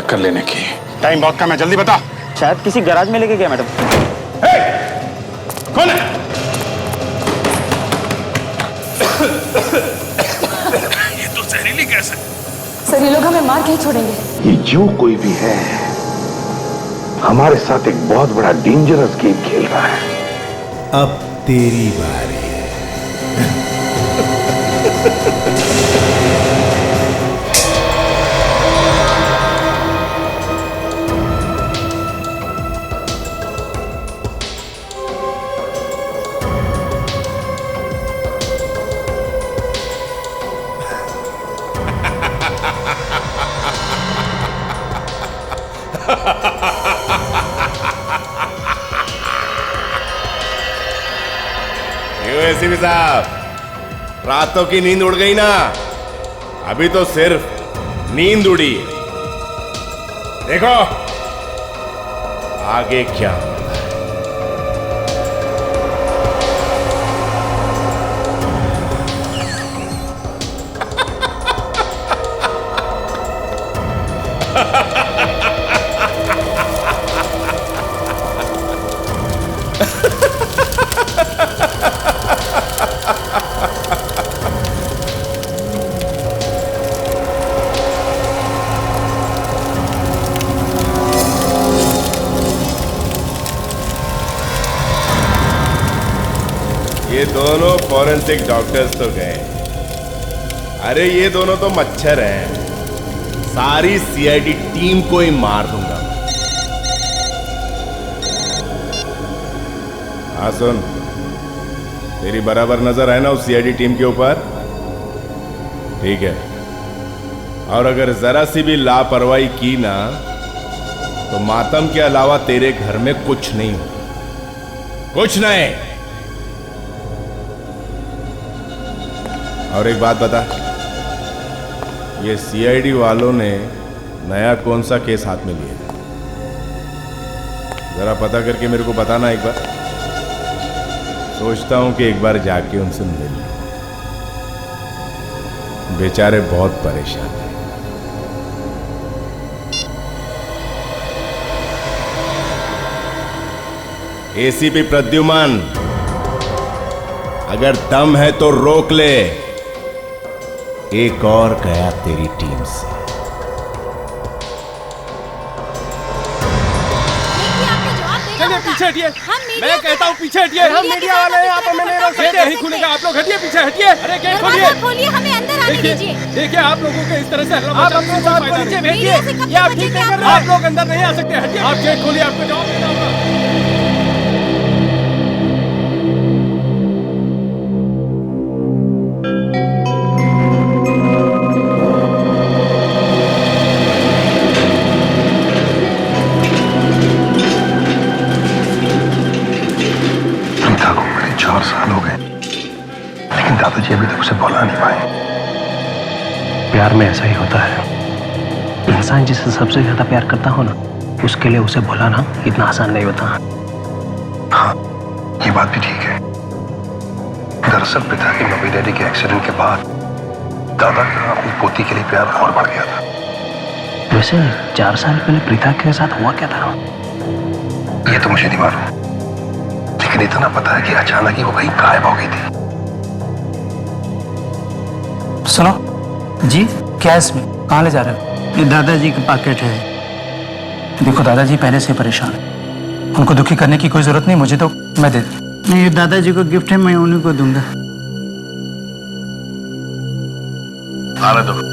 टक्कर लेने की। टाइम बहुत कम है, जल्दी बता। शायद किसी गैराज में लेके गया मैडम। कौन है? ये तो जहरीली गैस है। सर ये लोग हमें मार के ही छोड़ेंगे। ये जो कोई भी है हमारे साथ एक बहुत बड़ा डेंजरस गेम खेल रहा है। अब तेरी बारी है। एसीपी साहब, रातों की नींद उड़ गई ना? अभी तो सिर्फ नींद उड़ी है। देखो आगे क्या होता है। ये दोनों फॉरेंसिक डॉक्टर्स तो गए। अरे ये दोनों तो मच्छर हैं। सारी सीआईडी टीम को ही मार दूंगा। हाँ सुन, तेरी बराबर नजर है ना उस सीआईडी टीम के ऊपर? ठीक है, और अगर जरा सी भी लापरवाही की ना तो मातम के अलावा तेरे घर में कुछ नहीं होगा, कुछ नहीं। और एक बात बता, ये सीआईडी वालों ने नया कौन सा केस हाथ में लिया? जरा पता करके मेरे को बताना एक बार। सोचता हूं कि एक बार जाके उनसे मिल लूं। बेचारे बहुत परेशान हैं। एसीपी प्रद्युमन, अगर दम है तो रोक ले। एक और गया तेरी टीम से। पीछे हटिए। मैं कहता हूँ पीछे हटिए। हम मीडिया वाले हैं, आप हमें नहीं रोक सकते। नहीं खुलेगा, आप लोग हटिए, पीछे हटिए। अरे गेट खोलिए, हमें अंदर आने दीजिए। देखिए आप लोगों को इस तरह से आप अपने साथ को नीचे भेजिए। ये आप ठीक नहीं कर रहे। आप लोग अंदर नहीं आ सकते, हटिए। आप गेट खोलिए, आपको जवाब देना होगा। दादाजी अभी तक उसे भुला नहीं पाए। प्यार में ऐसा ही होता है। इंसान जिसे सबसे ज्यादा प्यार करता हो ना, उसके लिए उसे भुलाना इतना आसान नहीं होता। हाँ, ये बात भी ठीक है। दरअसल पिता की मम्मी डैडी के एक्सीडेंट के बाद दादा का अपनी पोती के लिए प्यार और बढ़ गया था। वैसे 4 साल पहले प्रीता के साथ हुआ क्या था? ये तो मुझे नहीं मालूम, लेकिन इतना पता है कि अचानक ही वो कहीं गायब हो गई थी। सुनो जी, क्या है इसमें? कहाँ ले जा रहे हो? ये दादाजी का पैकेट है। देखो दादाजी पहले से परेशान है, उनको दुखी करने की कोई जरूरत नहीं, मुझे तो मैं दे दूं। नहीं, ये दादाजी को गिफ्ट है, मैं उन्हीं को दूंगा। आने दो।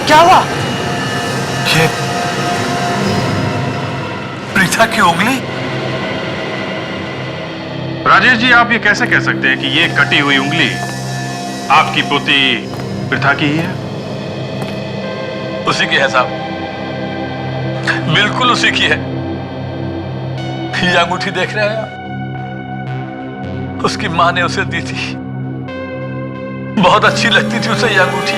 क्या हुआ? ये प्रीता की उंगली? राजेश जी, आप ये कैसे कह सकते हैं कि ये कटी हुई उंगली आपकी पोती प्रीता की ही है? उसी की है साहब, बिल्कुल उसी की है। ये अंगूठी देख रहे हैं आप? उसकी माँ ने उसे दी थी। बहुत अच्छी लगती थी उसे ये अंगूठी।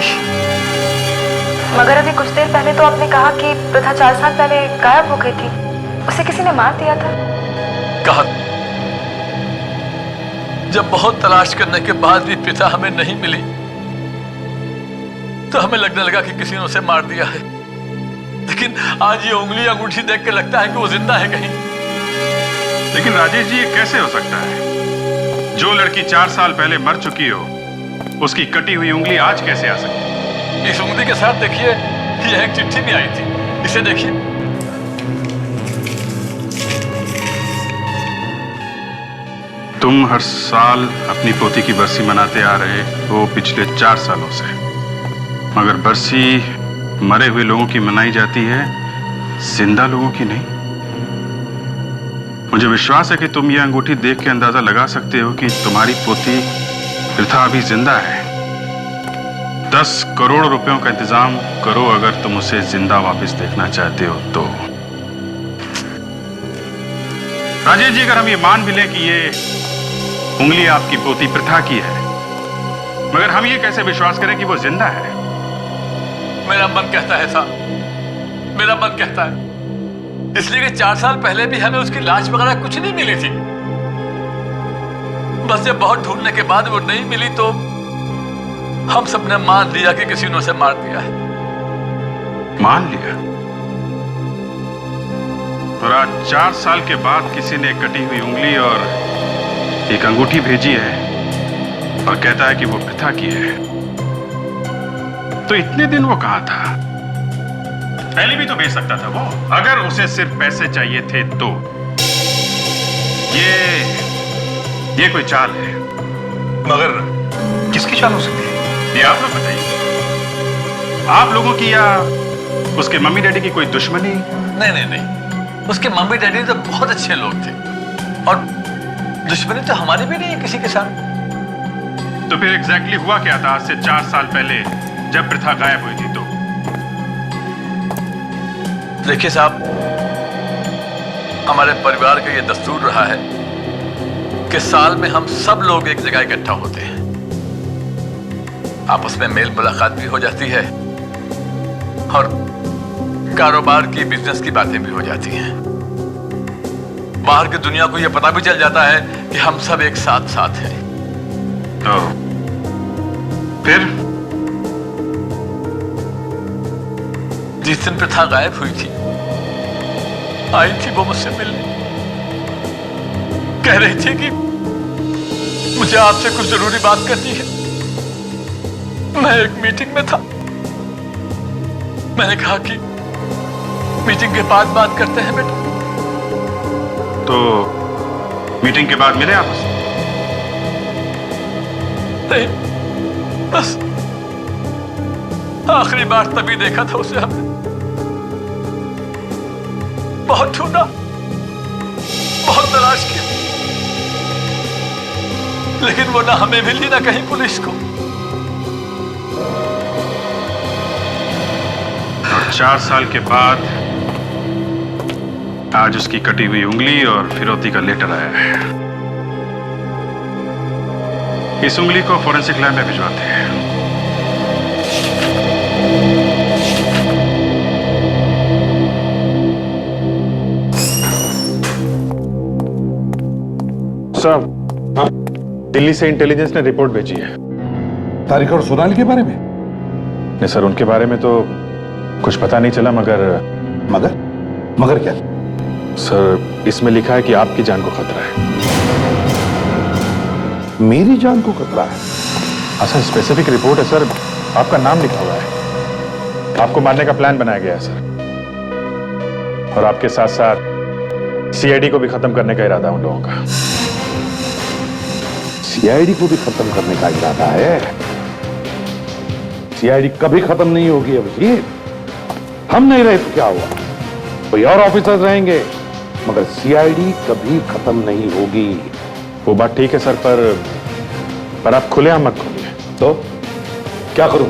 मगर अभी कुछ देर पहले तो आपने कहा कि प्रथा 4 साल पहले गायब हो गई थी। उसे किसी ने मार दिया था। कहा जब बहुत तलाश करने के बाद भी पिता हमें नहीं मिली तो हमें लगने लगा कि किसी ने उसे मार दिया है। लेकिन आज ये उंगली अंगूठी देख के लगता है कि वो जिंदा है कहीं। लेकिन राजेश जी, ये कैसे हो सकता है? जो लड़की 4 साल पहले मर चुकी हो, उसकी कटी हुई उंगली आज कैसे आ सकती है? इस उंगली के साथ देखिए, यह एक चिट्ठी भी आई थी। इसे देखिए। तुम हर साल अपनी पोती की बरसी मनाते आ रहे हो पिछले 4 सालों से, मगर बरसी मरे हुए लोगों की मनाई जाती है, जिंदा लोगों की नहीं। मुझे विश्वास है कि तुम यह अंगूठी देख के अंदाजा लगा सकते हो कि तुम्हारी पोती प्रथा अभी जिंदा है। 10 करोड़ रुपयों का इंतजाम करो अगर तुम उसे जिंदा वापस देखना चाहते हो तो। राजेश जी, अगर हम ये मान भी लें कि ये उंगली आपकी पोती प्रथा की है, मगर हम ये कैसे विश्वास करें कि वो जिंदा है? मेरा मन कहता है साहब, मेरा मन कहता है इसलिए कि 4 साल पहले भी हमें उसकी लाश वगैरह कुछ नहीं मिली थी। बस जब बहुत ढूंढने के बाद वो नहीं मिली तो हम सबने मान लिया कि किसी ने उसे मार दिया है। मान लिया? और आज 4 साल के बाद किसी ने कटी हुई उंगली और एक अंगूठी भेजी है और कहता है कि वो प्रथा की है। तो इतने दिन वो कहां था? पहले भी तो भेज सकता था वो, अगर उसे सिर्फ पैसे चाहिए थे तो। ये कोई चाल है। मगर किसकी चाल हो सकती है? ये आप लोग बताइए। आप लोगों की या उसके मम्मी डैडी की कोई दुश्मनी? नहीं, उसके मम्मी डैडी तो बहुत अच्छे लोग थे और दुश्मनी तो हमारी भी नहीं है किसी के साथ। तो फिर एग्जैक्टली हुआ क्या था आज से 4 साल पहले जब प्रथा गायब हुई थी? तो देखिए साहब, हमारे परिवार का ये दस्तूर रहा है कि साल में हम सब लोग एक जगह इकट्ठा होते हैं। आपस में मेल मुलाकात भी हो जाती है और कारोबार की, बिजनेस की बातें भी हो जाती हैं। बाहर की दुनिया को यह पता भी चल जाता है कि हम सब एक साथ हैं। तो फिर जिस दिन प्रथा गायब हुई थी, आई थी वो मुझसे मिलने। कह रही थी कि मुझे आपसे कुछ जरूरी बात करनी है। मैं एक मीटिंग में था। मैंने कहा कि मीटिंग के बाद बात करते हैं बेटा। तो मीटिंग के बाद मिले आप उससे? नहीं, बस आखिरी बार तभी देखा था उसे हमने। बहुत ढूंढा, बहुत तलाश किया, लेकिन वो ना हमें मिली ना कहीं पुलिस को। और 4 साल के बाद आज उसकी कटी हुई उंगली और फिरौती का लेटर आया है। इस उंगली को फोरेंसिक लैब में भिजवाते हैं। सर, दिल्ली से इंटेलिजेंस ने रिपोर्ट भेजी है। तारिक और सोनाली के बारे में? नहीं सर, उनके बारे में तो कुछ पता नहीं चला, मगर क्या? सर, इसमें लिखा है कि आपकी जान को खतरा है। मेरी जान को खतरा है? अच्छा, स्पेसिफिक रिपोर्ट है सर, आपका नाम लिखा हुआ है। आपको मारने का प्लान बनाया गया है सर, और आपके साथ साथ सीआईडी को भी खत्म करने का इरादा उन लोगों का। सीआईडी को भी खत्म करने का इरादा है? सीआईडी कभी खत्म नहीं होगी अभिजीत। हम नहीं रहे तो क्या हुआ, कोई और ऑफिसर्स रहेंगे, मगर सीआईडी कभी खत्म नहीं होगी। वो बात ठीक है सर, पर आप खुलेआम मत खोलिए। तो क्या करूं?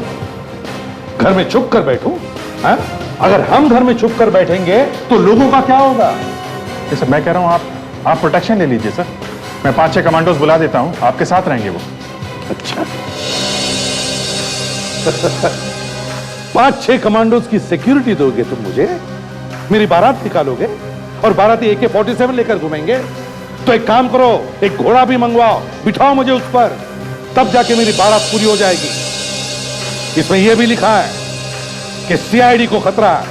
घर में छुप कर बैठूं? अगर हम घर में छुप कर बैठेंगे तो लोगों का क्या होगा? सर, मैं कह रहा हूं आप प्रोटेक्शन ले लीजिए सर। मैं 5-6 कमांडोज बुला देता हूं, आपके साथ रहेंगे वो। अच्छा 5-6 कमांडोज की सिक्योरिटी दोगे तुम मुझे? मेरी बारात निकालोगे और बाराती AK-47 लेकर घूमेंगे? तो एक काम करो, एक घोड़ा भी मंगवाओ, बिठाओ मुझे उस पर, तब जाके मेरी बारात पूरी हो जाएगी। इसमें यह भी लिखा है कि CID को खतरा है,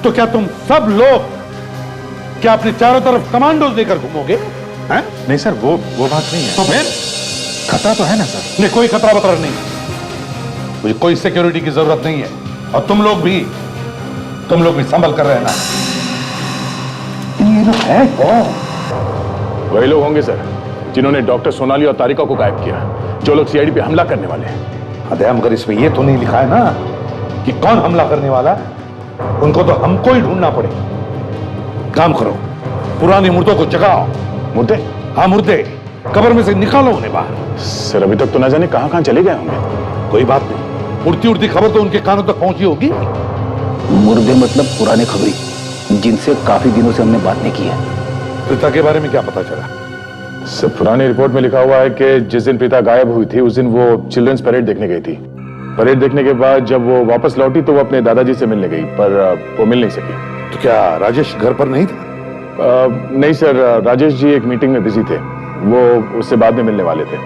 तो क्या तुम सब लोग क्या अपने चारों तरफ कमांडोज लेकर घूमोगे? हैं? नहीं सर, वो बात नहीं है। तो फिर खतरा तो है ना सर? नहीं, कोई खतरा बतरा नहीं, मुझे कोई सिक्योरिटी की जरूरत नहीं है। और तुम लोग भी संभल कर रहना। ये लोग है कौन? वही लोग होंगे सर जिन्होंने डॉक्टर सोनाली और तारिका को गायब किया, जो लोग CID पे हमला करने वाले हैं। अरे मगर इसमें ये तो नहीं लिखा है ना कि कौन हमला करने वाला है। उनको तो हमको ही ढूंढना पड़ेगा। काम करो, पुराने मुर्दों को जगाओ। मुर्दे? हाँ मुर्दे, कब्र में से निकालो उन्हें बाहर। सर अभी तक तो ना जाने कहां चले गए होंगे। कोई बात नहीं, उड़ती उड़ती खबर तो उनके कानों तक पहुंची होगी। मुर्दे मतलब पुराने खबरी, जिनसे काफी दिनों से हमने बात नहीं की है। प्रीता के बारे में क्या पता चला? सर पुरानी रिपोर्ट में लिखा हुआ है कि जिस दिन प्रीता गायब हुई थी उस दिन वो चिल्ड्रंस परेड देखने गई थी। परेड देखने के बाद जब वो वापस लौटी तो वो अपने दादाजी से मिलने गई, पर वो मिल नहीं सकी। तो क्या राजेश घर पर नहीं था? नहीं सर, राजेश जी एक मीटिंग में बिजी थे, वो उससे बाद में मिलने वाले थे।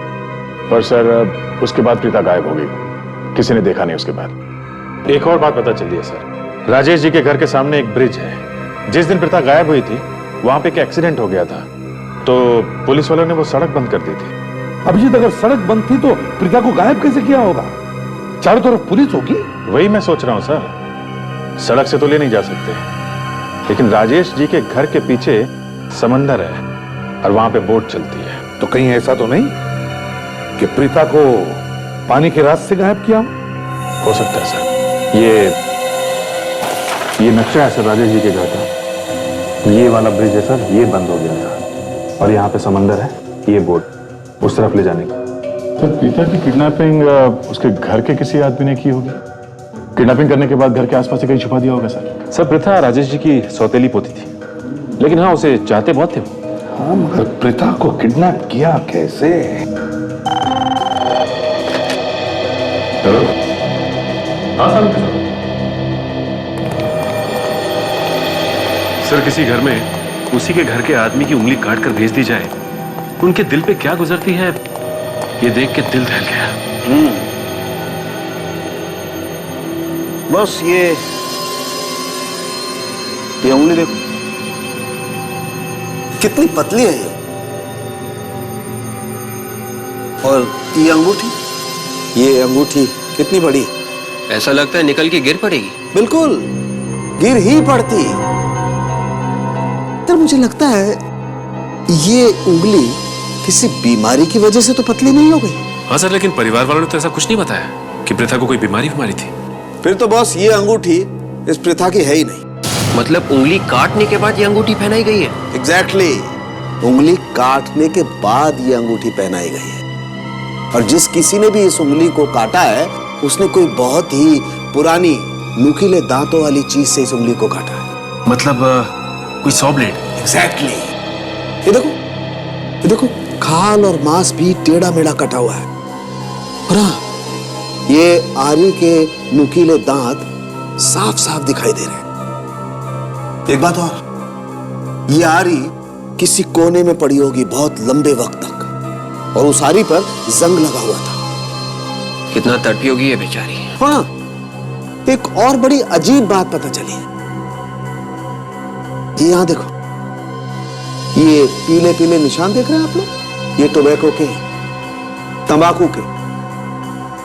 पर सर उसके बाद प्रीता गायब हो गई, किसी ने देखा नहीं उसके बाद। एक और बात पता चली है सर, राजेश जी के घर के सामने एक ब्रिज है। जिस दिन प्रीता गायब हुई थी वहां पे एक एक्सीडेंट हो गया था, तो पुलिस वालों ने वो सड़क बंद कर दी थी। अभिजीत, अगर सड़क बंद थी तो प्रीता को गायब कैसे किया होगा? चारों तरफ पुलिस होगी। वही मैं सोच रहा हूं सर, सड़क से तो ले नहीं जा सकते, लेकिन राजेश जी के घर के पीछे समंदर है और वहां पे बोट चलती है। तो कहीं ऐसा तो नहीं कि प्रीता को पानी के रास्ते से गायब किया हो सकता है सर। ये नक्शा है सर राजेश जी के घर का। ये वाला ब्रिज है सर, ये बंद हो गया था और यहाँ पे समंदर है, ये बोट उस तरफ ले जाने का। सर प्रीता की किडनैपिंग उसके घर के किसी आदमी ने की होगी। किडनैपिंग करने के बाद घर के आसपास से कहीं छुपा दिया होगा सर। सर प्रीता राजेश जी की सौतेली पोती थी, लेकिन हाँ उसे चाहते बहुत थे। हाँ मगर प्रीता को किडनैप किया कैसे? सर किसी घर में उसी के घर के आदमी की उंगली काट कर भेज दी जाए, उनके दिल पे क्या गुजरती है, ये देख के दिल दहल गया। बस ये उंगली देखो कितनी पतली है ये, और ये अंगूठी कितनी बड़ी। ऐसा लगता है निकल के गिर पड़ेगी। बिल्कुल गिर ही पड़ती। तो मुझे लगता है ये उंगली किसी बीमारी की वजह से तो पतली नहीं हो गई। हाँ सर, लेकिन परिवार वालों ने तो ऐसा कुछ नहीं बताया कि प्रीता को कोई बीमारी थी। फिर तो बॉस ये अंगूठी इस प्रीता की है ही नहीं। मतलब उंगली काटने के बाद ये अंगूठी पहनाई गई है? एग्जैक्टली, उंगली काटने के बाद ये अंगूठी पहनाई गई है। और जिस किसी ने भी इस उंगली को काटा है उसने कोई बहुत ही पुरानी नुकीले दांतों वाली चीज से इस उंगली को काटा है। मतलब कोई सॉ ब्लेड? एग्जैक्टली। ये देखो खाल और मांस भी टेढ़ा मेढ़ा कटा हुआ है। और हाँ, ये आरी के नुकीले दांत साफ साफ दिखाई दे रहे हैं। एक बात और, ये आरी किसी कोने में पड़ी होगी बहुत लंबे वक्त तक, और उस आरी पर जंग लगा हुआ था। कितना तड़पी होगी ये बेचारी। हाँ, एक और बड़ी अजीब बात पता चली है। ये यहां देखो, ये पीले पीले निशान देख रहे हैं आप लोग, ये टोबैको के, तंबाकू के।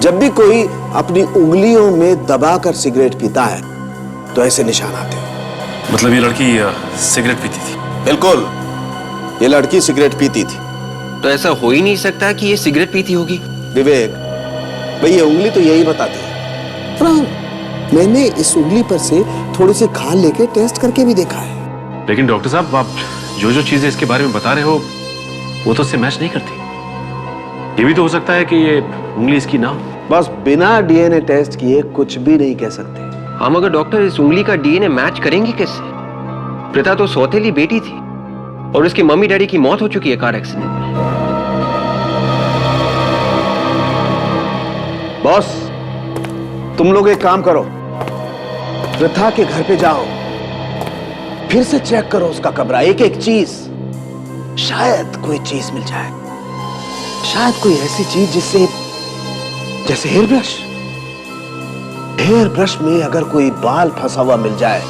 जब भी कोई अपनी उंगलियों में दबाकर सिगरेट पीता है तो ऐसे निशान आते हैं। मतलब ये लड़की सिगरेट पीती थी? बिल्कुल, ये लड़की सिगरेट पीती थी। तो ऐसा हो ही नहीं सकता कि ये सिगरेट पीती होगी। विवेक भाई, ये उंगली तो यही बताती है। मैंने इस उंगली पर से थोड़ी सी खाल लेके टेस्ट करके भी देखा है। लेकिन डॉक्टर साहब, आप जो चीजें इसके बारे में बता रहे हो वो तो उससे मैच नहीं करती। ये भी तो हो सकता है कि ये उंगली इसकी ना हो। बस बिना डीएनए टेस्ट किए कुछ भी नहीं कह सकते। हाँ, मगर डॉक्टर इस उंगली का डीएनए मैच करेंगे कैसे? प्रीता तो सौतेली बेटी थी, और उसकी मम्मी डैडी की मौत हो चुकी है कार एक्सीडेंट में। बॉस, तुम लोग एक काम करो, प्रथा के घर पे जाओ, फिर से चेक करो उसका कमरा, एक एक चीज, शायद कोई चीज मिल जाए, शायद कोई ऐसी चीज जिससे, जैसे हेयर ब्रश। हेयर ब्रश में अगर कोई बाल फंसा हुआ मिल जाए,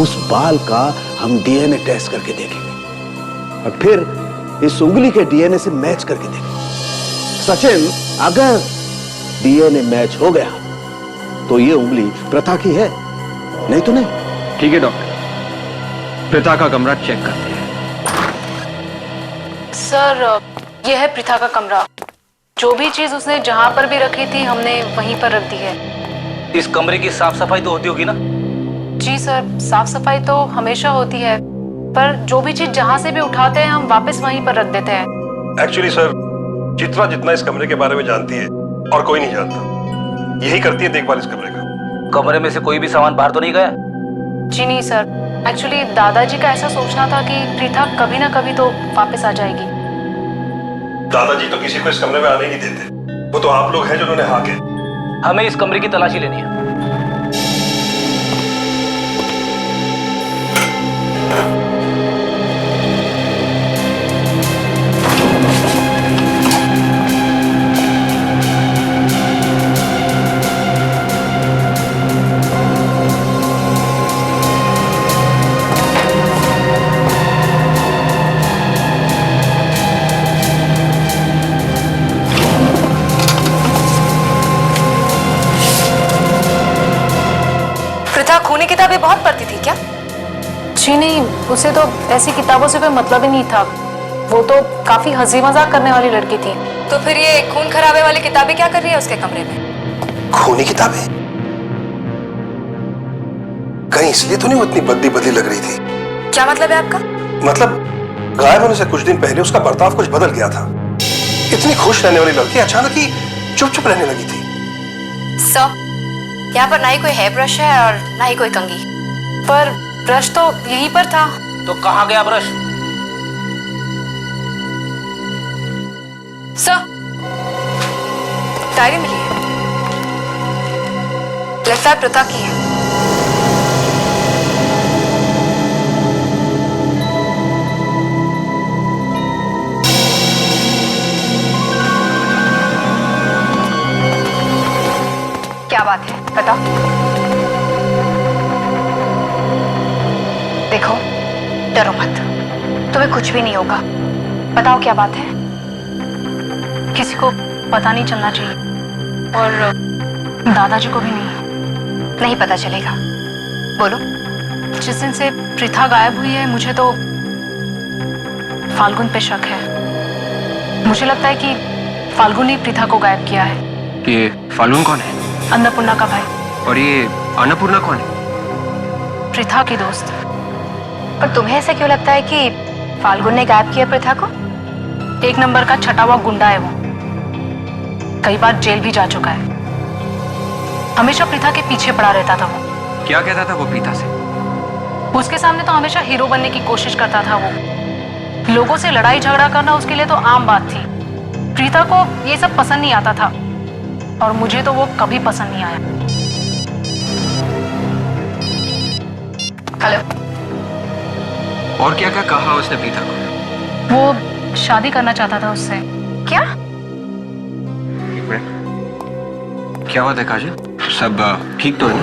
उस बाल का हम डीएनए टेस्ट करके देखेंगे और फिर इस उंगली के डीएनए से मैच करके देखेंगे। सचिन, अगर डीएनए मैच हो गया तो ये उंगली प्रथा की है, नहीं तो नहीं। ठीक है डॉक्टर, प्रथा का कमरा चेक करते हैं। सर, यह है प्रथा का कमरा। जो भी चीज उसने जहां पर भी रखी थी हमने वहीं पर रख दी है। इस कमरे की साफ सफाई तो होती होगी ना? जी सर, साफ सफाई तो हमेशा होती है, पर जो भी चीज जहां से भी उठाते हैं हम वापस वहीं पर रख देते हैं। एक्चुअली सर, चित्रा जितना इस कमरे के बारे में जानती है और कोई नहीं जानता, यही करती है देखभाल इस कमरे का। कमरे में से कोई भी सामान बाहर तो नहीं गया? जी नहीं सर, एक्चुअली दादाजी का ऐसा सोचना था कि प्रथा कभी ना कभी तो वापस आ जाएगी। दादाजी तो किसी को इस कमरे में आने नहीं देते, वो तो आप लोग हैं जिन्होंने हाके। हमें इस कमरे की तलाशी लेनी है। खूनी किताबें बहुत पढ़ती थी क्या? जी नहीं, उसे तो ऐसी किताबों से कोई मतलब ही नहीं था। वो तो काफी हंसी मजाक करने वाली लड़की थी। तो फिर ये खून खराबे वाली किताबें क्या कर रही है उसके कमरे में? खूनी किताबें? कहीं इसलिए तो नहीं वो इतनी बदली बदली लग रही थी? क्या मतलब है आपका? मतलब गायब होने से कुछ दिन पहले उसका बर्ताव कुछ बदल गया था। इतनी खुश रहने वाली लड़की अचानक ही चुप चुप रहने लगी थी। सर, यहाँ पर ना ही कोई हेयर ब्रश है और ना ही कोई कंघी, पर ब्रश तो यहीं पर था। तो कहाँ गया ब्रश? सर, डायरी मिली है, लगता है प्रथा की है। क्या बात है, बताओ। देखो, डरो मत, तुम्हें कुछ भी नहीं होगा। बताओ क्या बात है। किसी को पता नहीं चलना चाहिए और दादाजी को भी नहीं पता चलेगा। बोलो। जिस दिन से प्रथा गायब हुई है मुझे तो फाल्गुन पे शक है। मुझे लगता है कि फाल्गुन ने प्रथा को गायब किया है। ये फाल्गुन कौन है? अन्नपूर्णा का भाई। और ये अन्नपूर्णा कौन है? प्रथा की दोस्त। पर तुम्हें ऐसा क्यों लगता है कि फाल्गुन ने गायब किया प्रथा को? एक नंबर का छटा हुआ गुंडा है वो, कई बार जेल भी जा चुका है। हमेशा प्रथा के पीछे पड़ा रहता था वो। क्या कहता था वो प्रथा से? उसके सामने तो हमेशा हीरो बनने की कोशिश करता था वो। लोगों से लड़ाई झगड़ा करना उसके लिए तो आम बात थी। प्रथा को ये सब पसंद नहीं आता था और मुझे तो वो कभी पसंद नहीं आया। हेलो। और क्या क्या कहा उसने प्रथा को? वो शादी करना चाहता था उससे। क्या? क्या बात है काजल? सब ठीक तो है ना?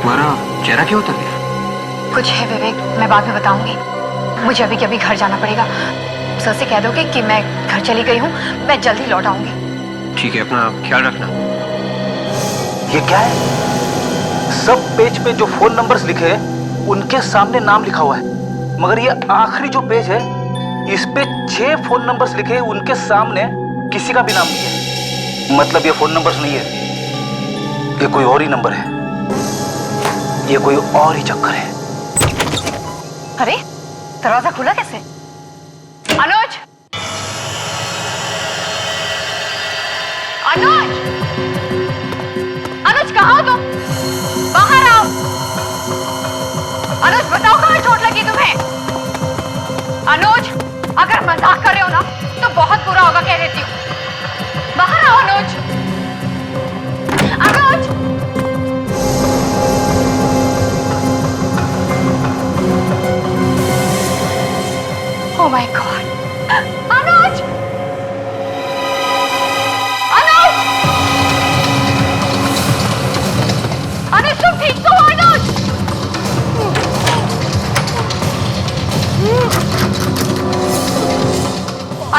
तुम्हारा चेहरा क्यों उतर गया? कुछ है विवेक, मैं बाद में बताऊंगी। मुझे अभी के अभी घर जाना पड़ेगा। सर से कह दोगे कि मैं घर चली गई हूँ, मैं जल्दी लौट आऊंगी। ठीक है, अपना ख्याल रखना। ये क्या है? सब पेज पे जो फोन नंबर्स लिखे हैं उनके सामने नाम लिखा हुआ है, मगर ये आखिरी जो पेज है इस पे 6 फोन नंबर्स लिखे हैं, उनके सामने किसी का भी नाम नहीं है। मतलब ये फोन नंबर्स नहीं है, ये कोई और ही नंबर है, ये कोई और ही चक्कर है। अरे दरवाजा खुला कैसे? अनुज! अनुज! अनुज कहाँ हो तुम? बाहर आओ। अनुज बताओ कहाँ चोट लगी तुम्हें?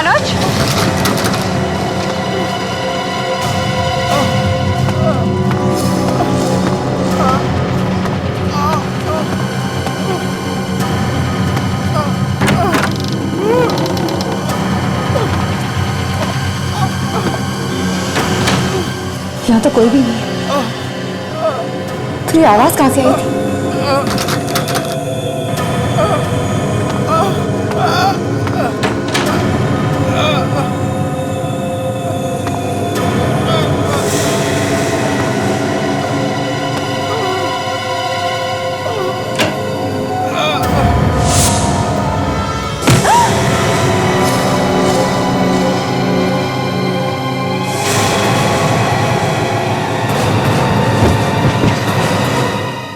अनुज, यहाँ तो कोई भी नहीं है। तो ये आवाज कहाँ से आई थी?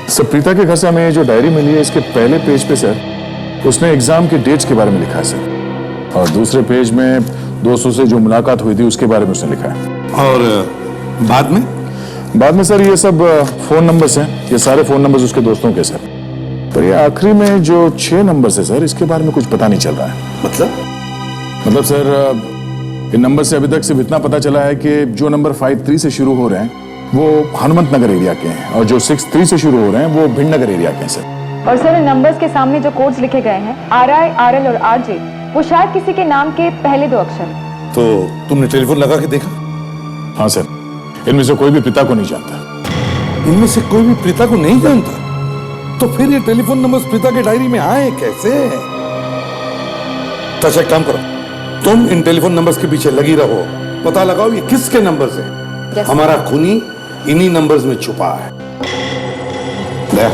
सर, प्रीता के घर से हमें जो डायरी मिली है, इसके पहले पेज पे सर उसने एग्जाम के डेट्स के बारे में लिखा है सर, और दूसरे पेज में दोस्तों से जो मुलाकात हुई थी उसके बारे में उसने लिखा है। और बाद में सर ये सब फोन नंबर्स हैं, ये सारे फोन नंबर्स उसके दोस्तों के सर। पर ये आखिरी में जो 6 नंबर्स है सर, इसके बारे में कुछ पता नहीं चल रहा है। मतलब सर इन नंबर से अभी तक सिर्फ इतना पता चला है कि जो नंबर 53 से शुरू हो रहे हैं वो हनुमत नगर एरिया के हैं, और जो 63 से शुरू हो रहे हैं वो भिंडनगर एरिया के हैं सर। और सर इन नंबर्स के सामने जो कोड्स लिखे गए हैं RI, RL और RJ, वो शायद किसी के नाम के पहले 2 अक्षर। तो तुमने टेलीफोन लगा के देखा? हाँ सर, इनमें से कोई भी प्रीता को नहीं जानता। इनमें से कोई भी प्रीता को नहीं जानता? तो फिर ये टेलीफोन नंबर्स प्रीता के डायरी में आए कैसे? तो एक काम करो, तुम इन टेलीफोन नंबर्स के पीछे लगी रहो, पता लगाओ ये किसके नंबर्स हैं। हमारा खूनी इन्हीं नंबर्स में छुपा है। ले,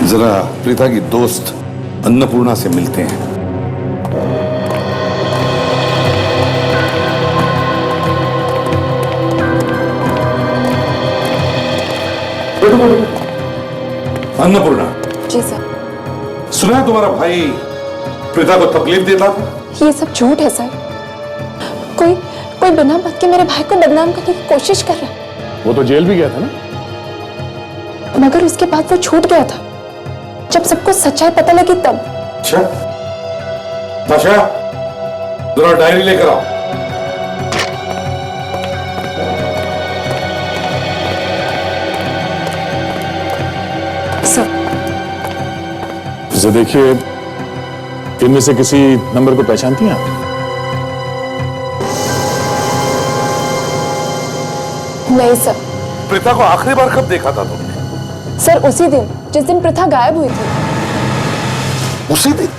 जरा प्रीता की दोस्त अन्नपूर्णा से मिलते हैं। अन्नपूर्णा। जी सर। सुना है तुम्हारा भाई प्रीता को तकलीफ देता था? ये सब झूठ है सर। कोई बिना बात के मेरे भाई को बदनाम करने की कोशिश कर रहा है। वो तो जेल भी गया था ना? मगर उसके बाद वो छूट गया था, जब सबको सच्चाई पता लगी तब। अच्छा, ताशा, जरा डायरी लेकर आओ। सर देखिए, इनमें से किसी नंबर को पहचानती हैं आप? नहीं सर। प्रीता को आखिरी बार कब देखा था तुमने? सर उसी दिन जिस दिन प्रथा गायब हुई थी। उसी दिन?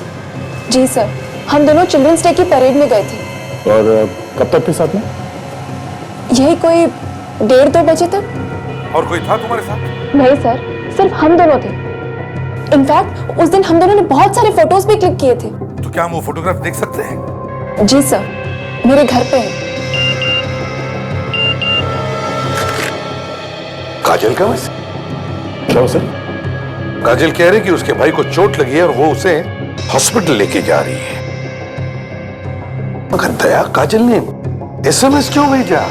जी सर, हम दोनों चिल्ड्रंस डे की परेड में गए थे। और कब तक थे साथ में? यही कोई 1:30-2 बजे तक। और कोई था तुम्हारे साथ? नहीं सर, सिर्फ हम दोनों थे। इनफैक्ट उस दिन हम दोनों ने बहुत सारे फोटोज भी क्लिक किए थे। तो क्या हम वो फोटोग्राफ देख सकते हैं? जी सर, मेरे घर पे है। काजल का वैसे? क्या हो सर? काजल कह रही कि उसके भाई को चोट लगी है और वो उसे हॉस्पिटल लेके जा रही है। मगर दया, काजल ने SMS क्यों भेजा?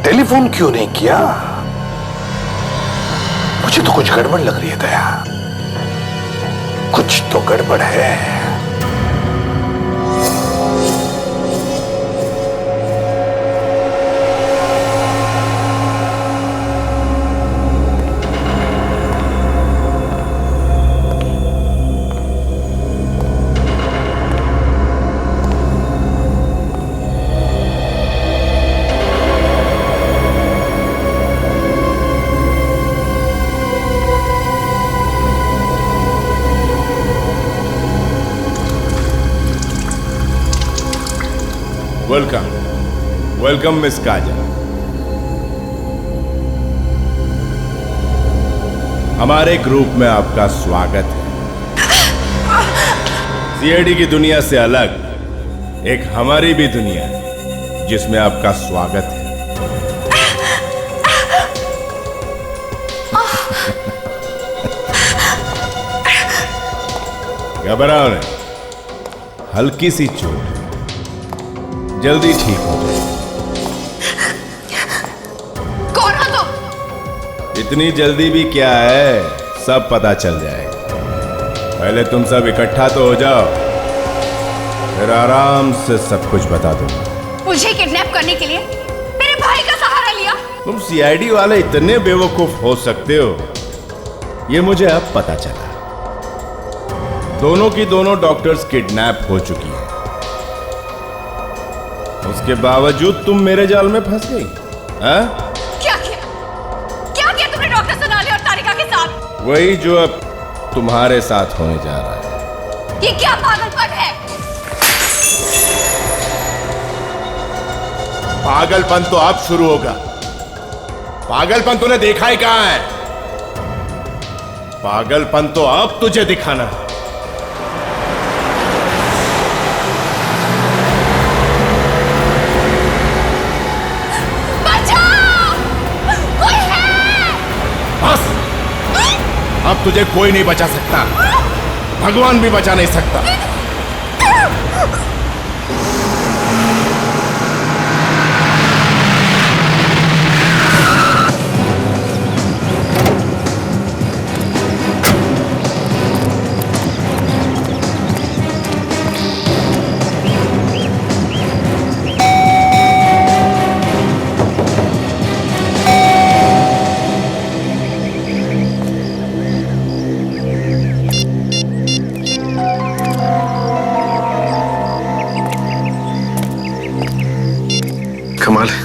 टेलीफोन क्यों नहीं किया? मुझे तो कुछ गड़बड़ लग रही है दया, कुछ तो गड़बड़ है। वेलकम मिस काजल। हमारे ग्रुप में आपका स्वागत है। CID की दुनिया से अलग एक हमारी भी दुनिया है जिसमें आपका स्वागत है। घबराओ नहीं, हल्की सी चोट, जल्दी ठीक हो जाए। कौन हो तुम? इतनी जल्दी भी क्या है, सब पता चल जाएगा। पहले तुम सब इकट्ठा तो हो जाओ, फिर आराम से सब कुछ बता दूंगा। मुझे किडनैप करने के लिए मेरे भाई का सहारा लिया। तुम सीआईडी वाले इतने बेवकूफ हो सकते हो, ये मुझे अब पता चला। दोनों की दोनों डॉक्टर्स किडनैप हो चुकी हैं। उसके बावजूद तुम मेरे जाल में फंस गई। क्या किया तुमने डॉक्टर सोनाली और तारिका के साथ? वही जो अब तुम्हारे साथ होने जा रहा है। ये क्या पागलपन है? पागलपन तो अब शुरू होगा। पागलपन तूने देखा ही कहां है? पागलपन तो अब तुझे दिखाना है। बस, अब तुझे कोई नहीं बचा सकता। भगवान भी बचा नहीं सकता। कमाल है,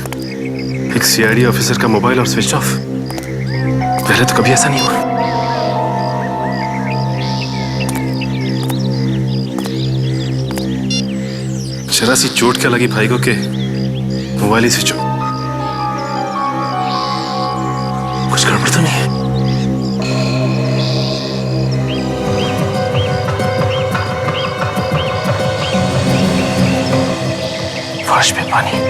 एक सीआईडी ऑफिसर का मोबाइल और स्विच ऑफ। पहले तो कभी ऐसा नहीं हुआ। जरा सी चोट क्या लगी भाई को के मोबाइल ही स्विच ऑफ। कुछ गड़बड़ तो नहीं है? फर्श पे पानी।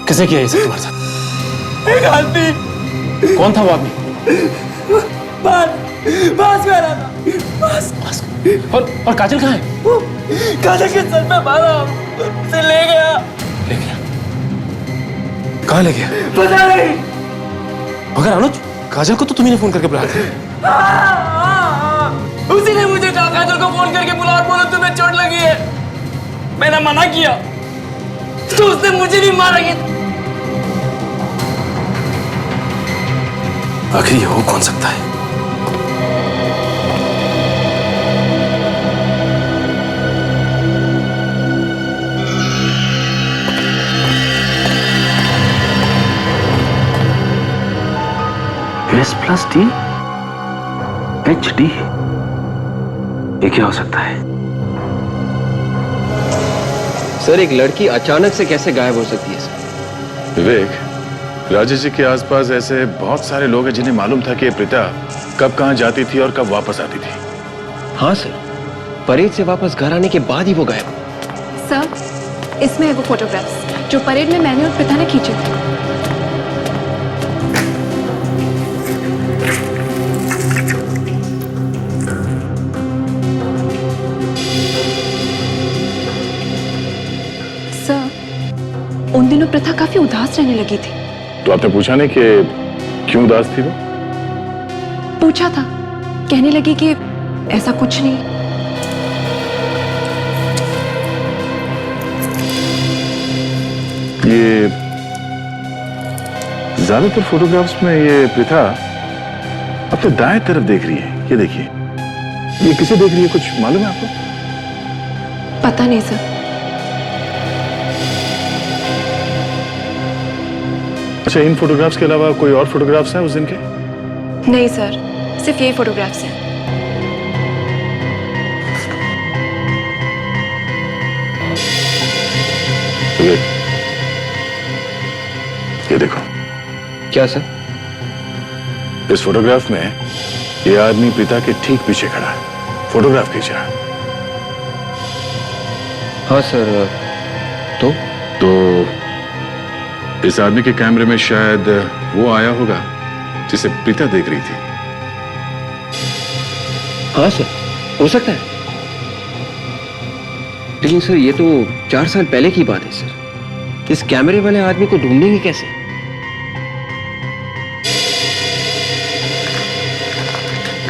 किसने किया ये सब तुम्हारे साथ? एक आदमी। कौन था वो आदमी? बास कह रहा था। बास। और काजल कहाँ है? काजल के सर पे मारा, उसे ले गया। ले गया? कहाँ ले गया? पता नहीं। मगर अनुज, काजल को तो तुम्ही ने फोन करके बुलाया था। उसी ने मुझे कहा काजल को फोन करके बुला और बोला तुम्हें चोट लगी है। मैंने मना किया तो उसने मुझे भी मारा। आखिर ये हो कौन सकता है? S+D HD, ये क्या हो सकता है? सर, एक लड़की अचानक से कैसे गायब हो सकती है सर? विवेक, राजेश जी के आसपास ऐसे बहुत सारे लोग हैं जिन्हें मालूम था कि प्रीता कब कहां जाती थी और कब वापस आती थी। हाँ सर, परेड से वापस घर आने के बाद ही वो गायब। सर, इसमें है वो फोटोग्राफ्स जो परेड में मैंने और प्रीता ने खींचे थे। उन दिनों प्रथा काफी उदास रहने लगी थी। तो आपने पूछा नहीं कि क्यों उदास थी वो? पूछा था, कहने लगी कि ऐसा कुछ नहीं। ये ज्यादातर फोटोग्राफ्स में ये प्रथा अपने दाएं तरफ देख रही है। ये देखिए, ये किसे देख रही है, कुछ मालूम है आपको? पता नहीं सर। अच्छा, इन फोटोग्राफ्स के अलावा कोई और फोटोग्राफ्स हैं उस दिन के? नहीं सर, सिर्फ यही फोटोग्राफ्स हैं। ये देखो। क्या सर? इस फोटोग्राफ में ये आदमी पिता के ठीक पीछे खड़ा है। फोटोग्राफ खींचा। हाँ सर। तो इस आदमी के कैमरे में शायद वो आया होगा जिसे प्रीता देख रही थी। हाँ सर, हो सकता है। लेकिन सर, ये तो 4 साल पहले की बात है सर। इस कैमरे वाले आदमी को ढूंढेंगे कैसे?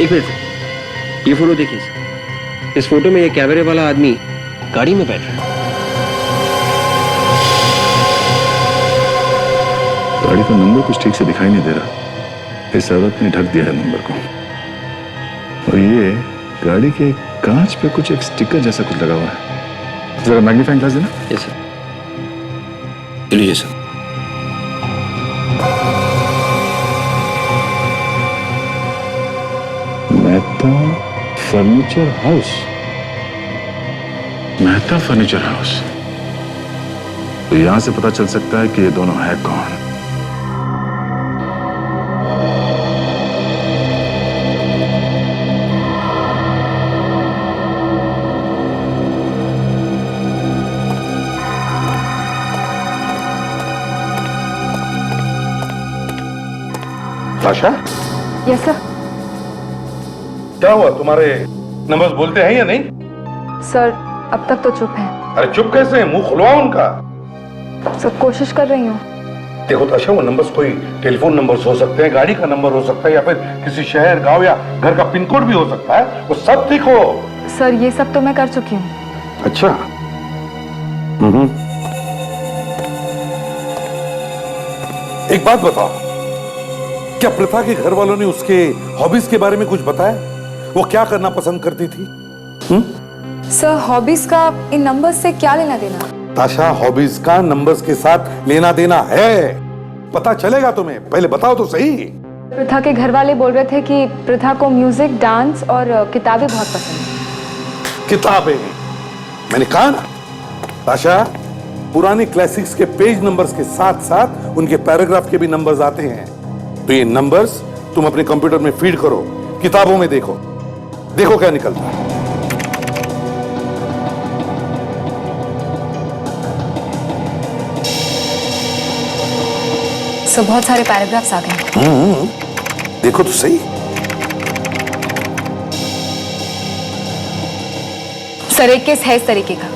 एक मिनट सर, ये फोटो देखिए सर। इस फोटो में ये कैमरे वाला आदमी गाड़ी में बैठ रहा है। गाड़ी का नंबर कुछ ठीक से दिखाई नहीं दे रहा। इस औरत ने ढक दिया है नंबर को। और ये गाड़ी के कांच पे कुछ एक स्टिकर जैसा कुछ लगा हुआ है। जरा मैग्नीफाइंग ग्लास देना। Yes sir. लीजिए sir. Mehta furniture house. Mehta furniture house. तो यहां से पता चल सकता है कि ये दोनों है कौन। ताशा, यस सर। क्या हुआ, तुम्हारे नंबर्स बोलते हैं या नहीं? सर, अब तक तो चुप है। अरे चुप कैसे, मुंह खुलवाओ उनका। सर, कोशिश कर रही हूँ। देखो ताशा, वो नंबर्स कोई टेलीफोन नंबर्स हो सकते हैं, गाड़ी का नंबर हो सकता है, या फिर किसी शहर, गांव या घर का पिन कोड भी हो सकता है। वो सब ठीक हो। सर, ये सब तो मैं कर चुकी हूँ। अच्छा। एक बात बताओ, क्या प्रथा के घर वालों ने उसके हॉबीज के बारे में कुछ बताया? वो क्या करना पसंद करती थी? सर, हॉबीज का इन नंबर्स से क्या लेना देना? ताशा, हॉबीज का नंबर्स के साथ लेना देना है। पता चलेगा तुम्हें, पहले बताओ तो सही। प्रथा के घर वाले बोल रहे थे कि प्रथा को म्यूजिक, डांस और किताबें बहुत पसंद है। किताबें? मैंने कहा ना ताशा, पुराने क्लासिक्स के पेज नंबर्स के साथ साथ उनके पैराग्राफ के भी नंबर्स आते हैं। तो ये नंबर्स तुम अपने कंप्यूटर में फीड करो, किताबों में देखो, देखो क्या निकलता है। सो बहुत सारे पैराग्राफ्स आ गए। देखो तो सही। सर, एक केस है इस तरीके का।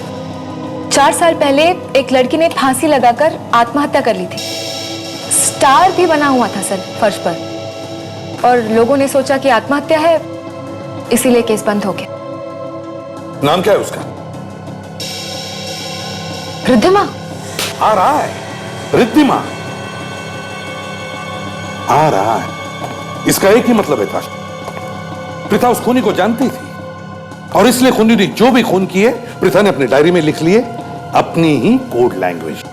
4 साल पहले एक लड़की ने फांसी लगाकर आत्महत्या कर ली थी। स्टार भी बना हुआ था सर फर्श पर, और लोगों ने सोचा कि आत्महत्या है, इसीलिए केस बंद हो गया। नाम क्या है उसका? रिद्धिमा। आ रहा है, रिद्धिमा आ रहा है। इसका एक ही मतलब है ताशा, प्रथा उस खूनी को जानती थी और इसलिए खूनी ने जो भी खून किए प्रथा ने अपनी डायरी में लिख लिए, अपनी ही कोड लैंग्वेज।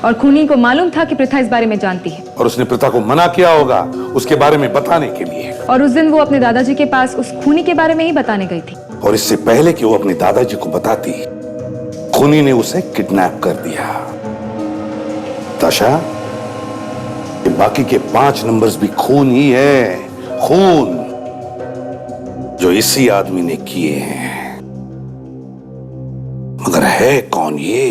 और खूनी को मालूम था कि प्रथा इस बारे में जानती है, और उसने प्रथा को मना किया होगा उसके बारे में बताने के लिए। और उस दिन वो अपने दादाजी के पास उस खूनी के बारे में ही बताने गई थी। और इससे पहले कि वो अपने दादाजी को बताती, खूनी ने उसे किडनैप कर दिया। ताशा, ये बाकी के 5 नंबर्स भी खून ही है, खून जो इसी आदमी ने किए हैं। मगर है कौन ये?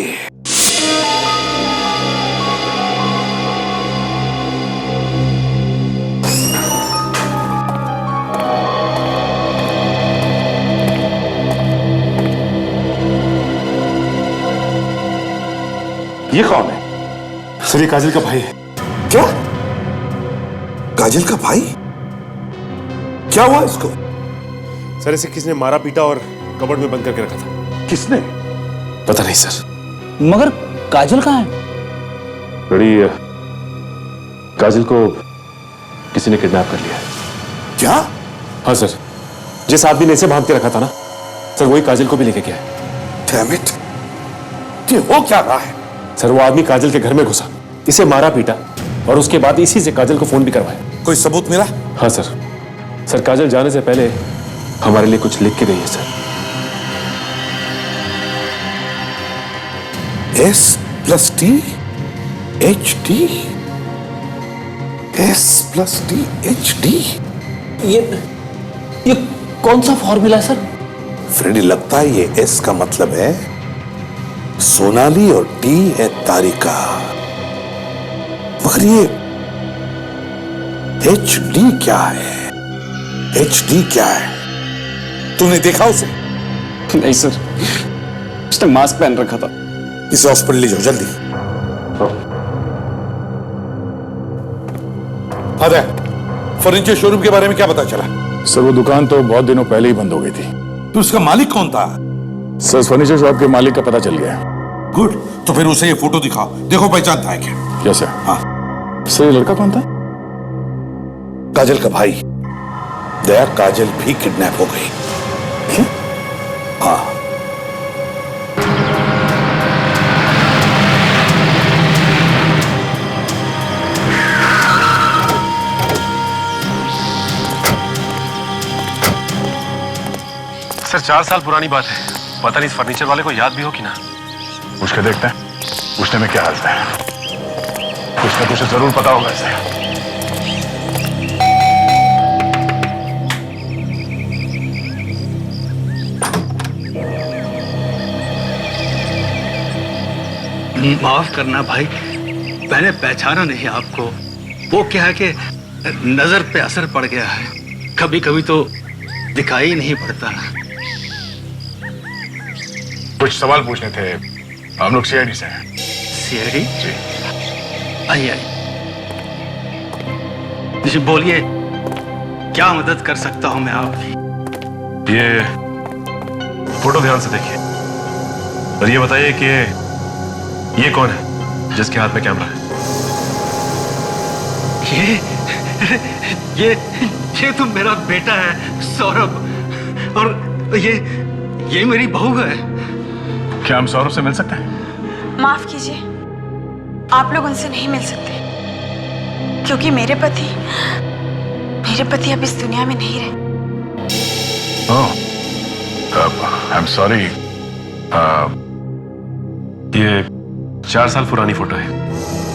ये कौन है? सर ये काजल का भाई है। क्या? काजल का भाई? क्या हुआ इसको? सर इसे किसने मारा पीटा और कबर्ड में बंद करके रखा था। किसने? पता नहीं सर। मगर काजल कहाँ है? बड़ी काजल को किसी ने किडनैप कर लिया है। क्या? हाँ सर, जिस आदमी ने इसे भाग के रखा था ना सर, वही काजल को भी लेके गया है। Damn it! ये हो क्या रहा है? सर वो आदमी काजल के घर में घुसा, इसे मारा पीटा और उसके बाद इसी से काजल को फोन भी करवाया। कोई सबूत मिला? हाँ सर। सर काजल जाने से पहले हमारे लिए कुछ लिख के गई है sir. S+T HD S+T HD ये कौन सा फॉर्मूला है सर? फ्रेडी, लगता है ये S का मतलब है सोनाली और T है तारिका। मगर ये HD क्या है? HD क्या है? तूने देखा उसे? नहीं सर, उसने मास्क पहन रखा था। इसे हॉस्पिटल ले जाओ जल्दी। फर्नीचर शोरूम के बारे में क्या पता चला? सर वो दुकान तो बहुत दिनों पहले ही बंद हो गई थी। तो उसका मालिक कौन था? सर फर्नीचर शॉप के मालिक का पता चल गया। गुड, तो फिर उसे ये फोटो दिखाओ, देखो पहचानता है क्या। Yes sir. हाँ सर ये लड़का कौन था? काजल का भाई। दया, काजल भी किडनैप हो गई। क्या? हाँ। सर 4 साल पुरानी बात है, पता नहीं इस फर्नीचर वाले को याद भी हो कि ना। पूछ के देखते हैं, पूछने में क्या हाल है। कुछ ना कुछ जरूर पता होगा इसे। माफ करना भाई, मैंने पहचाना नहीं आपको। वो क्या है कि नजर पे असर पड़ गया है, कभी कभी तो दिखाई नहीं पड़ता। कुछ सवाल पूछने थे, हम लोग सीआईडी से हैं। सीआईडी? जी। आइए जी, बोलिए क्या मदद कर सकता हूं मैं आपकी? ये फोटो ध्यान से देखिए और ये बताइए कि ये कौन है जिसके हाथ में कैमरा है? ये तो मेरा बेटा है सौरभ, और ये मेरी बहू है। क्या हम सौरभ से मिल सकते हैं? माफ कीजिए, आप लोग उनसे नहीं मिल सकते क्योंकि मेरे पति अब इस दुनिया में नहीं रहे। I am sorry. ये 4 साल पुरानी फोटो है,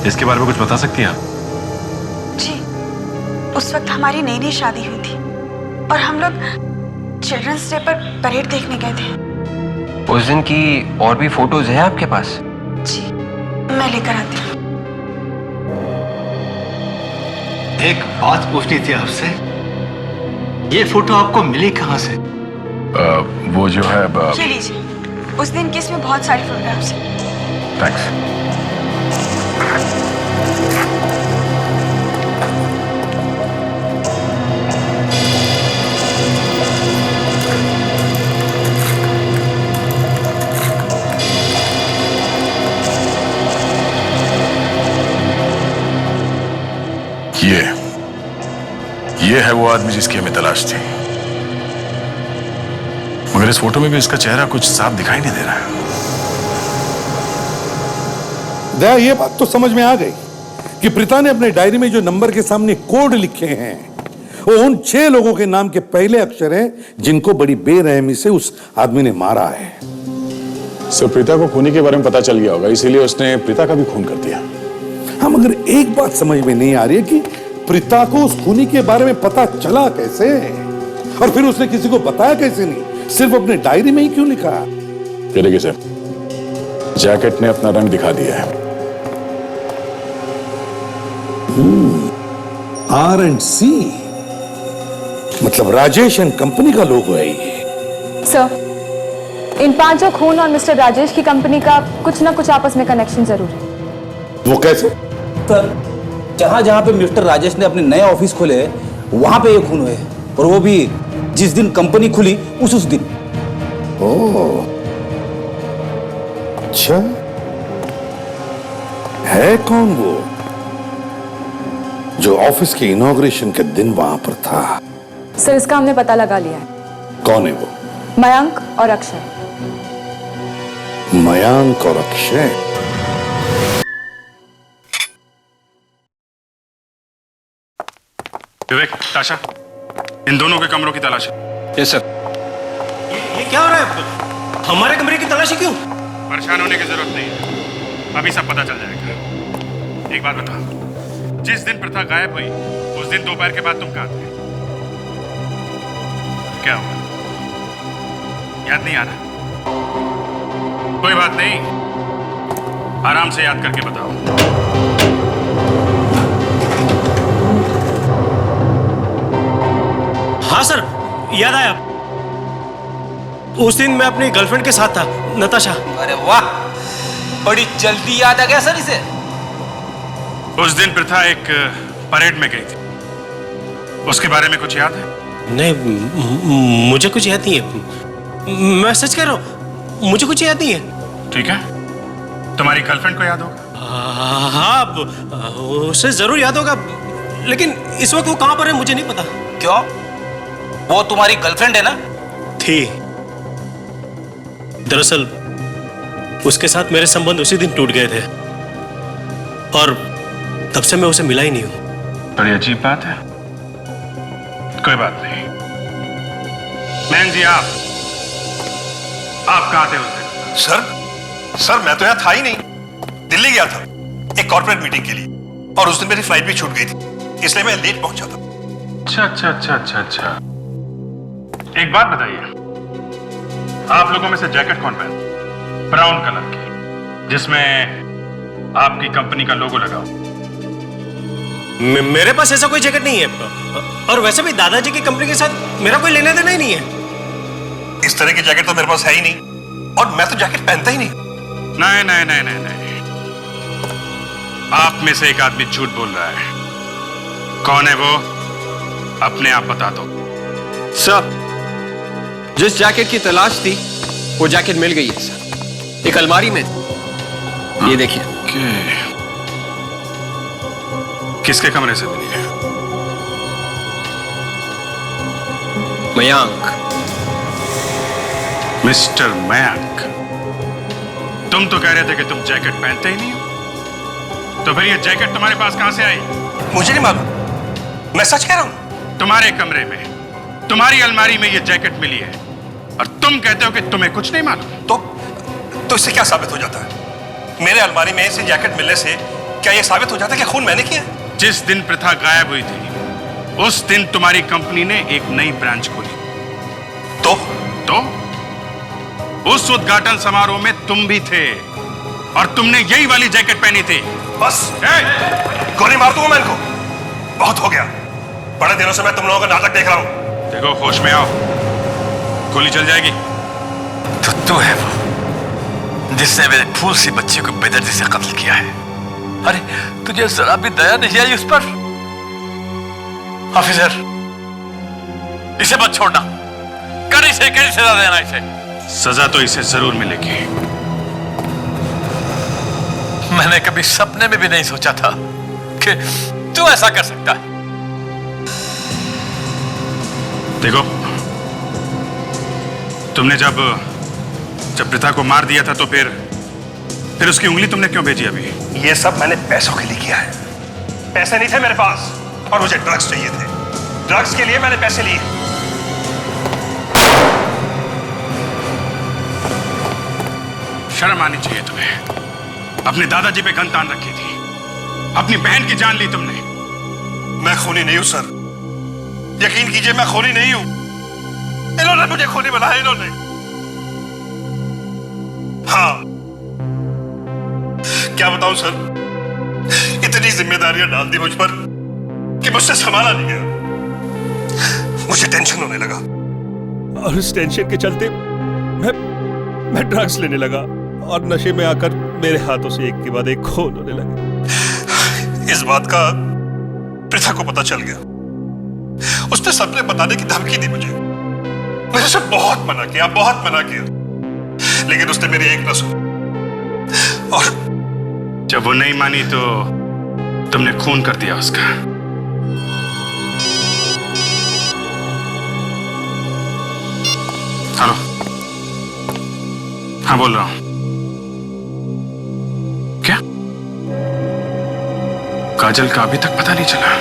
इसके बारे में कुछ बता सकती हैं आप? जी, उस वक्त हमारी नई नई शादी हुई थी और हम लोग चिल्ड्रंस डे पर परेड देखने गए थे। उस दिन की और भी फोटोज हैं आपके पास? जी, मैं लेकर आती हूँ। एक बात पूछनी थी आपसे, ये फोटो आपको मिली कहाँ से? वो जो है ये लीजिए, उस दिन की इसमें बहुत सारी फोटोग्राफ्स हैं। थैंक्स। ये है वो आदमी जिसकी हमें तलाश थी, मगर इस फोटो में भी इसका चेहरा कुछ साफ दिखाई नहीं दे रहा है। दया, ये बात तो समझ में आ गई कि प्रीता ने अपने डायरी में जो नंबर के सामने कोड लिखे हैं वो उन 6 लोगों के नाम के पहले अक्षर हैं जिनको बड़ी बेरहमी से उस आदमी ने मारा है। सर प्रीता को खूनी के बारे में पता चल गया होगा, इसीलिए उसने प्रीता का भी खून कर दिया। हाँ, मगर एक बात समझ में नहीं आ रही है कि प्रीता को उस खूनी के बारे में पता चला कैसे, और फिर उसने किसी को बताया कैसे नहीं, सिर्फ अपने डायरी में ही क्यों लिखा? ये देखिए सर, जैकेट ने अपना रंग दिखा दिया है। R&C, मतलब राजेश एंड कंपनी का लोगो है ये। सर, इन 5 खून और मिस्टर राजेश की कंपनी का कुछ ना कुछ आपस में कनेक्शन जरूर है। वो कैसे? सर, जहां जहां पे मिस्टर राजेश ने अपने नए ऑफिस खोले वहां पे ये खून हुए, और वो भी जिस दिन कंपनी खुली उस दिन। ओह, अच्छा, है कौन वो जो ऑफिस के इनॉग्रेशन के दिन वहां पर था? सर, इसका हमने पता लगा लिया है। कौन है वो? मयंक और अक्षय। मयंक और अक्षय? विवेक, ताशा, इन दोनों के कमरों की तलाशी। Yes sir. ये क्या हो रहा है? हमारे कमरे की तलाशी क्यों? परेशान होने की जरूरत नहीं है, अभी सब पता चल जाएगा। एक बात बताओ, जिस दिन प्रथा गायब हुई उस दिन दोपहर के बाद तुम कहाँ थे? क्या हुआ? याद नहीं आ रहा? कोई बात नहीं, आराम से याद करके बताओ। हाँ सर, याद आया। उस दिन मैं अपनी गर्लफ्रेंड के साथ था, नताशा। अरे वाह, बड़ी जल्दी याद आ गया सर इसे। उस दिन प्रथा एक परेड में गई थी, उसके बारे में कुछ याद है? नहीं, मुझे कुछ याद नहीं है। मैं सच कह रहा हूँ, मुझे कुछ याद नहीं है। ठीक है, तुम्हारी गर्लफ्रेंड को याद होगा? हाँ, उसे जरूर याद होगा, लेकिन इस वक्त वो कहाँ पर है मुझे नहीं पता। क्यों? वो तुम्हारी गर्लफ्रेंड है ना? थी। दरअसल उसके साथ मेरे संबंध उसी दिन टूट गए थे, और तब से मैं उसे मिला ही नहीं हूं। बड़ी अजीब बात है। कोई बात नहीं। मैन जी, आप कहां थे उस दिन? सर मैं तो यहां था ही नहीं, दिल्ली गया था एक कॉर्पोरेट मीटिंग के लिए, और उस दिन मेरी फ्लाइट भी छूट गई थी, इसलिए मैं लेट पहुंचा था। अच्छा। एक बात बताइए, आप लोगों में से जैकेट कौन पहना? ब्राउन कलर की, जिसमें आपकी कंपनी का लोगो लगा हो। मेरे पास ऐसा कोई जैकेट नहीं है, और वैसे भी दादाजी की कंपनी के साथ मेरा कोई लेना देना ही नहीं है। इस तरह की जैकेट तो मेरे पास है ही नहीं, और मैं तो जैकेट पहनता ही नहीं। नहीं, आप में से एक आदमी झूठ बोल रहा है। कौन है वो? अपने आप बता दो। सर, जिस जैकेट की तलाश थी वो जैकेट मिल गई है सर, एक अलमारी में। ये देखिए। किसके कमरे से मिली है? मयंक। मिस्टर मयंक, तुम तो कह रहे थे कि तुम जैकेट पहनते ही नहीं हो, तो फिर ये जैकेट तुम्हारे पास कहां से आई? मुझे नहीं मालूम, मैं सच कह रहा हूं। तुम्हारे कमरे में, तुम्हारी अलमारी में ये जैकेट मिली है, और तुम कहते हो कि तुम्हें कुछ नहीं मालूम। तो इससे क्या साबित हो जाता है? मेरे अलमारी में से जैकेट मिलने से क्या यह साबित हो जाता है कि खून मैंने किया? जिस दिन प्रथा गायब हुई थी उस दिन तुम्हारी कंपनी ने एक नई ब्रांच खोली। तो उस उद्घाटन समारोह में तुम भी थे, और तुमने यही वाली जैकेट पहनी थी। बस गोली मार दूंगा मैं इनको। बहुत हो गया, बड़े दिनों से मैं तुम लोगों का नाटक देख रहा हूं। देखो, होश में आओ, गोली चल जाएगी। तो तू है वो जिसने मेरे फूल सी बच्ची को बेदर्दी से कत्ल किया है। अरे तुझे जरा भी दया नहीं आई उस पर? ऑफिसर, इसे मत छोड़ना, कड़ी से कड़ी सजा देना इसे। सजा तो इसे जरूर मिलेगी। मैंने कभी सपने में भी नहीं सोचा था कि तू ऐसा कर सकता है। देखो, तुमने जब प्रथा को मार दिया था तो फिर उसकी उंगली तुमने क्यों भेजी अभी? ये सब मैंने पैसों के लिए किया है। पैसे नहीं थे मेरे पास, और मुझे ड्रग्स चाहिए थे। ड्रग्स के लिए मैंने पैसे लिए। शर्म आनी चाहिए तुम्हें। अपने दादाजी पे गन तान रखी थी, अपनी बहन की जान ली तुमने। मैं खूनी नहीं हूं सर, यकीन कीजिए मैं खूनी नहीं हूं। इन्होंने मुझे खूनी बनाया, इन्होंने। हाँ, क्या बताऊं सर, इतनी जिम्मेदारियां डाल दी मुझ पर कि मुझसे संभाला नहीं गया। मुझे टेंशन होने लगा, और उस टेंशन के चलते मैं ड्रग्स लेने लगा, और नशे में आकर मेरे हाथों से एक के बाद एक खून होने लगे। इस बात का पृथा को पता चल गया। उसने सपने बताने की धमकी दी मुझे। मैंने उसे बहुत मना किया, लेकिन उसने मेरी एक न सुनी। और जब वो नहीं मानी तो तुमने खून कर दिया उसका। हेलो, हाँ बोल रहा हूं। क्या काजल का अभी तक पता नहीं चला?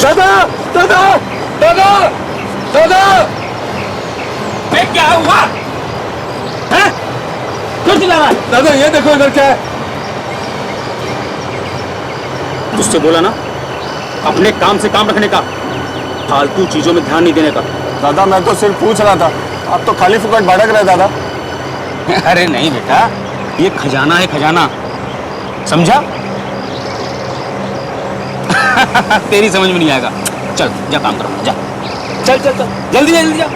दादा दादा दादा दादा, क्या हुआ? हैं? क्यों चिल्ला रहा है? दादा ये देखो इधर क्या है। उससे बोला ना अपने काम से काम रखने का, फालतू चीजों में ध्यान नहीं देने का। दादा मैं तो सिर्फ पूछ रहा था, आप तो खाली फुकट भड़क रहे दादा। अरे नहीं बेटा, ये खजाना है, खजाना, समझा? तेरी समझ में नहीं आएगा। चल जा काम करो, जा, चल चल चल, जल्दी जल्दी जा।